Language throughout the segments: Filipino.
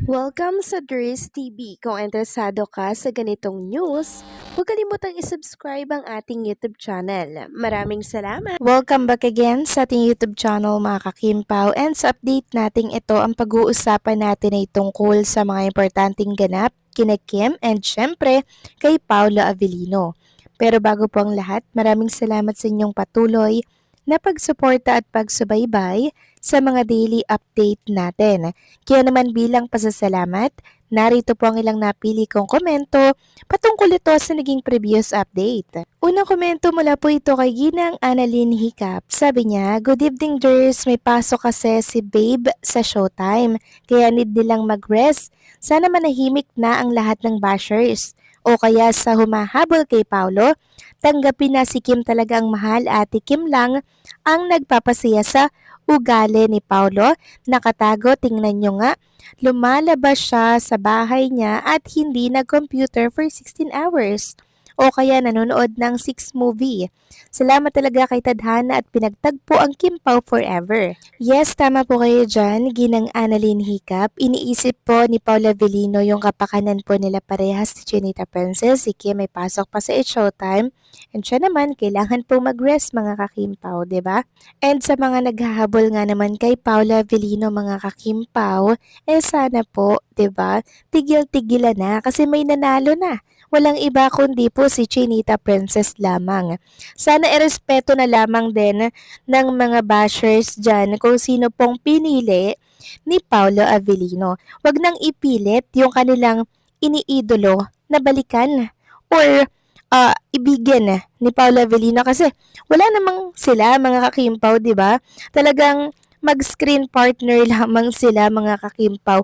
Welcome sa Dries TV. Kung interesado ka sa ganitong news, huwag kalimutang isubscribe ang ating YouTube channel. Maraming salamat! Welcome back again sa ating YouTube channel mga kakimpaw, and sa update natin ito ang pag-uusapan natin ay tungkol sa mga importanteng ganap kina Kim and syempre kay Paolo Avellino. Pero bago po ang lahat, maraming salamat sa inyong patuloy na pagsuporta at pagsubaybay sa mga daily update natin. Kaya naman bilang pasasalamat, narito po ang ilang napili kong komento patungkol ito sa naging previous update. Unang komento mula po ito kay Ginang Annalyn Hiccup. Sabi niya, "Good evening, Ders. May pasok kasi si Babe sa Showtime, kaya need nilang mag-rest. Sana manahimik na ang lahat ng bashers. O kaya sa humahabol kay Paolo, tanggapin na si Kim talaga ang mahal, Ate Kim lang ang nagpapasaya sa ugali ni Paolo. Nakatago, tingnan nyo nga. Lumalabas siya sa bahay niya at hindi nag-computer for 16 hours. O kaya nanonood ng 6 movie. Salamat talaga kay Tadhana at pinagtagpo ang Kim Pao forever." Yes, tama po kayo dyan, Ginang Annalyn Hiccup. Iniisip po ni Paula Avellino yung kapakanan po nila parehas ni Chinita Princess. Si Kim may pasok pa sa It's Showtime. And siya naman, kailangan po mag-rest mga kakimpaw, ba? Diba? And sa mga naghahabol nga naman kay Paula Avellino mga kakimpaw, sana po, 'di ba? Tigil-tigilan na kasi may nanalo na. Walang iba kundi po si Chinita Princess lamang. Sana irespeto na lamang din ng mga bashers dyan kung sino pong pinili ni Paolo Avellino. Wag nang ipilit yung kanilang iniidolo na balikan or ibigin ni Paolo Avellino kasi wala namang sila mga kakimpaw, di ba? Talagang mag-screen partner lamang sila mga kakimpaw.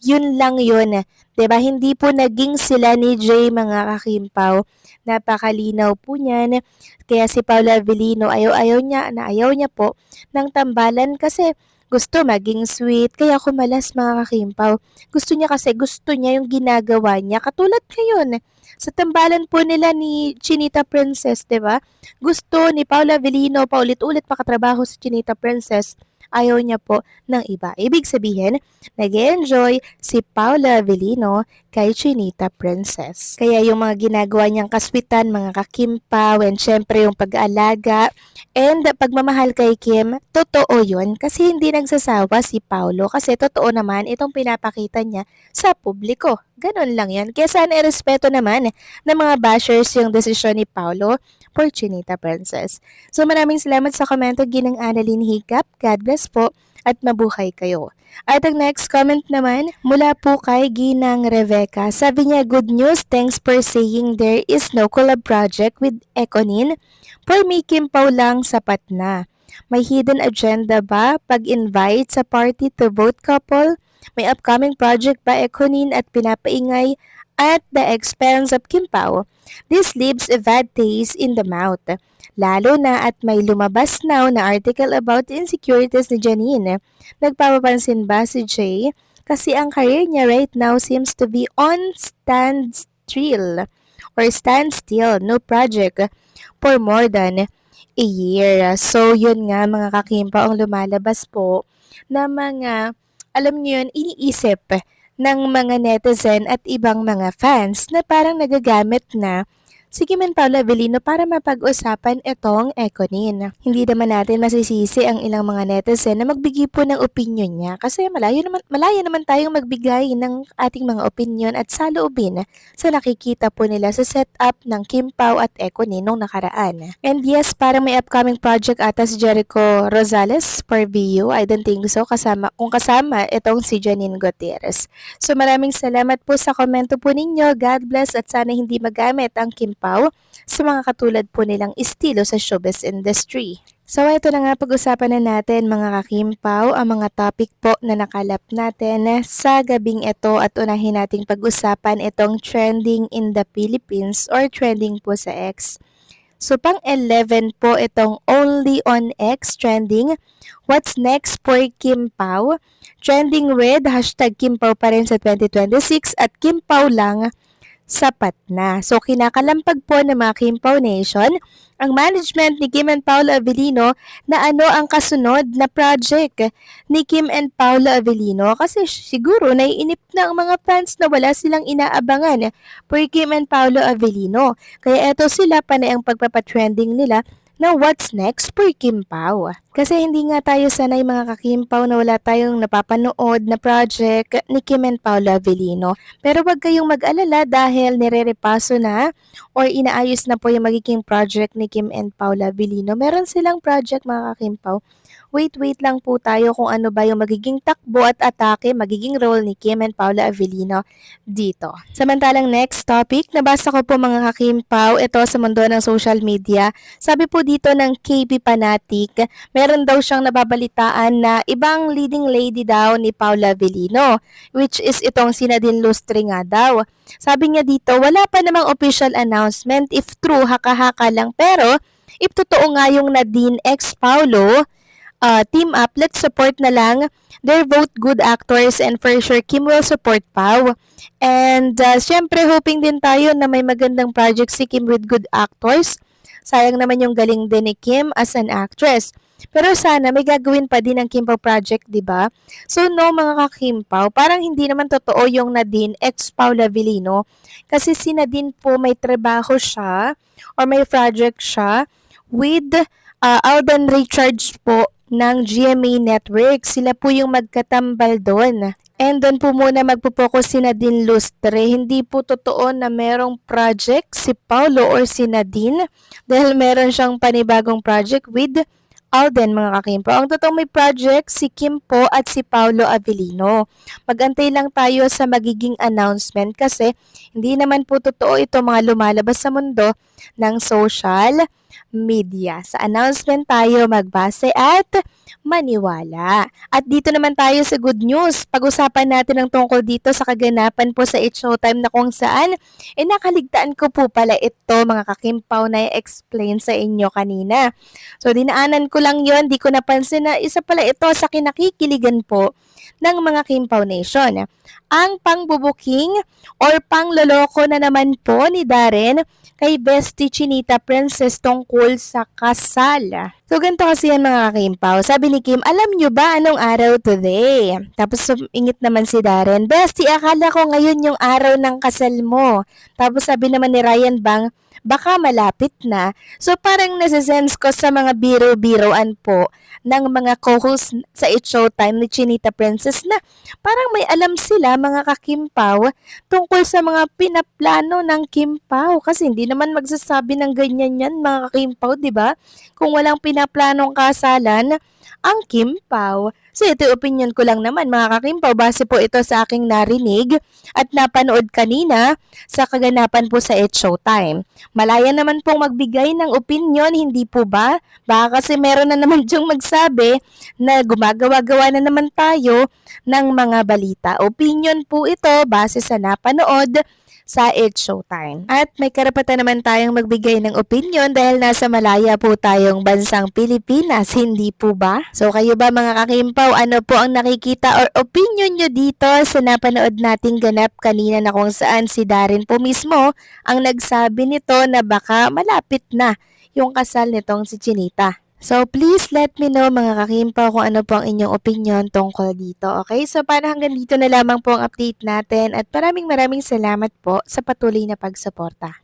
Yun lang yun. 'Di ba? Hindi po naging sila ni Jay mga kakimpaw. Napakalinaw po niyan. Kaya si Paolo Avellino ayaw niya po ng tambalan kasi gusto maging sweet, kaya kumalas mga kakimpaw. Gusto niya yung ginagawa niya. Katulad ngayon, sa tambalan po nila ni Chinita Princess, 'di ba? Gusto ni Paolo Avellino paulit-ulit makatrabaho sa Chinita Princess. Ayaw niya po ng iba. Ibig sabihin, nag-enjoy si Paula Avellino kay Chinita Princess. Kaya yung mga ginagawa niyang kaswitan, mga kakimpaw, and syempre yung pag-aalaga, and pagmamahal kay Kim, totoo yun kasi hindi nagsasawa si Paolo kasi totoo naman itong pinapakita niya sa publiko. Ganon lang yan. Kaya sana irespeto naman ng mga bashers yung desisyon ni Paolo for Chinita Princess. So maraming salamat sa komento, Ginang Annalyn Hiccup. God bless po at mabuhay kayo. At ang next comment naman mula po kay Ginang Rebecca. Sabi niya, "Good news, thanks for saying there is no collab project with Econin. For me, Kim Pao lang sapat na. May hidden agenda ba pag-invite sa party to both couple? May upcoming project ba Econin at pinapaingay at the expense of Kim Pao? This leaves a bad taste in the mouth. Lalo na at may lumabas now na article about insecurities ni Janine. Nagpapapansin ba si Jay? Kasi ang career niya right now seems to be on standstill, no project for more than a year." So yun nga mga kakimpa ang lumalabas po na mga, alam niyo yun, iniisip ng mga netizen at ibang mga fans na parang nagagamit na si Kim and Paolo Avellino para mapag-usapan itong Econin. Hindi naman natin masisisi ang ilang mga netizen na magbigay po ng opinion niya kasi malaya naman tayong magbigay ng ating mga opinion at saloobin sa nakikita po nila sa setup ng Kim Pao at Econin nung nakaraan. And yes, parang may upcoming project ata si Jericho Rosales for VU. I don't think so kasama itong si Janine Gutierrez. So maraming salamat po sa komento po ninyo. God bless at sana hindi magamit ang Kim Pao sa mga katulad po nilang estilo sa showbiz industry. So ito na nga, pag-usapan na natin mga kakimpaw ang mga topic po na nakalap natin sa gabing ito at unahin nating pag-usapan itong trending in the Philippines or trending po sa X. So pang 11 po itong only on X trending. What's next for Kim Pao? Trending with hashtag Kim Pao pa rin sa 2026 at Kim Pao lang sapat na. So kinakalampag po ng mga Kim Pao Nation ang management ni Kim and Paolo Avellino na ano ang kasunod na project ni Kim and Paolo Avellino kasi siguro naiinip na ang mga fans na wala silang inaabangan per Kim and Paolo Avellino. Kaya eto sila panay ang pagpapatrending nila na what's next per Kim Pao. Kasi hindi nga tayo sanay mga ka-Kim Pao na wala tayong napapanood na project ni Kim and Paolo Avellino. Pero wag kayong mag-alala dahil nire-repaso na or inaayos na po yung magiging project ni Kim and Paolo Avellino. Meron silang project mga ka-Kim Pao. Wait lang po tayo kung ano ba yung magiging takbo at atake, magiging role ni Kim and Paolo Avellino dito. Samantalang next topic, nabasa ko po mga ka-Kim Pao, ito sa mundo ng social media. Sabi po dito ng KB Panatic, meron daw siyang nababalitaan na ibang leading lady daw ni Paolo Avellino, which is itong si Nadine Lustre nga daw. Sabi niya dito, wala pa namang official announcement, if true, haka-haka lang, pero if totoo nga yung Nadine x Paolo, team up, let's support na lang. They're both good actors and for sure Kim will support Pao. And syempre hoping din tayo na may magandang project si Kim with good actors. Sayang naman yung galing din ni Kim as an actress. Pero sana may gagawin pa din ang Kim Pao project, di ba? So no mga ka-Kim Pao, parang hindi naman totoo yung Nadine ex Paolo Avellino kasi si Nadine po may trabaho siya or may project siya with Alden Richards po ng GMA Network. Sila po yung magkatambal doon. And doon po muna magpo-focus si Nadine Lustre. Hindi po totoo na merong project si Paolo or si Nadine dahil meron siyang panibagong project with Alden mga ka-Kim Pao. Ang totoong may project si Kim po at si Paolo Avellino. Magantay lang tayo sa magiging announcement kasi hindi naman po totoo ito mga lumalabas sa mundo ng social media. Sa announcement tayo magbase at maniwala. At dito naman tayo sa good news. Pag-usapan natin ang tungkol dito sa kaganapan po sa It's Showtime na kung saan nakaligtaan ko po pala ito mga ka-Kim Pao na i-explain sa inyo kanina. So dinaanan ko lang yon, di ko napansin na isa pala ito sa kinakikiligan po ng mga Kim Pao Nation. Ang pangbubuking or pangloloko na naman po ni Darren kay Bestie Chinita Princess tungkol sa kasal. So ganito kasi yan mga Kim Pao. Sabi ni Kim, alam nyo ba anong araw today? Tapos ingit naman si Darren, Bestie, akala ko ngayon yung araw ng kasal mo. Tapos sabi naman ni Ryan Bang, baka malapit na. So parang nasa-sense ko sa mga biro-biroan po ng mga co-host sa It's Showtime ni Chinita Princess na parang may alam sila mga ka-Kim Pao tungkol sa mga pinaplano ng Kim Pao kasi hindi naman magsasabi ng ganyan yan mga ka-Kim Pao, di ba? Kung walang pinaplanong kasalan ang Kim Pao. So ito yung opinion ko lang naman mga ka-Kim Pao base po ito sa aking narinig at napanood kanina sa kaganapan po sa It's Showtime. Malaya naman pong magbigay ng opinion, hindi po ba? Baka kasi meron na naman diyang magsabi na gumagawa-gawa na naman tayo ng mga balita. Opinion po ito base sa napanood sa It's Showtime. At may karapatan naman tayong magbigay ng opinion dahil nasa malaya po tayong bansang Pilipinas, hindi po ba? So kayo ba mga ka-Kim Pao, ano po ang nakikita or opinion nyo dito sa napanood nating ganap kanina na kung saan si Darren po mismo ang nagsabi nito na baka malapit na yung kasal nitong si Chinita. So, please let me know mga ka-Kim Pao kung ano po ang inyong opinion tungkol dito. Okay? So, paano hanggang dito na lamang po ang update natin at maraming salamat po sa patuloy na pagsuporta.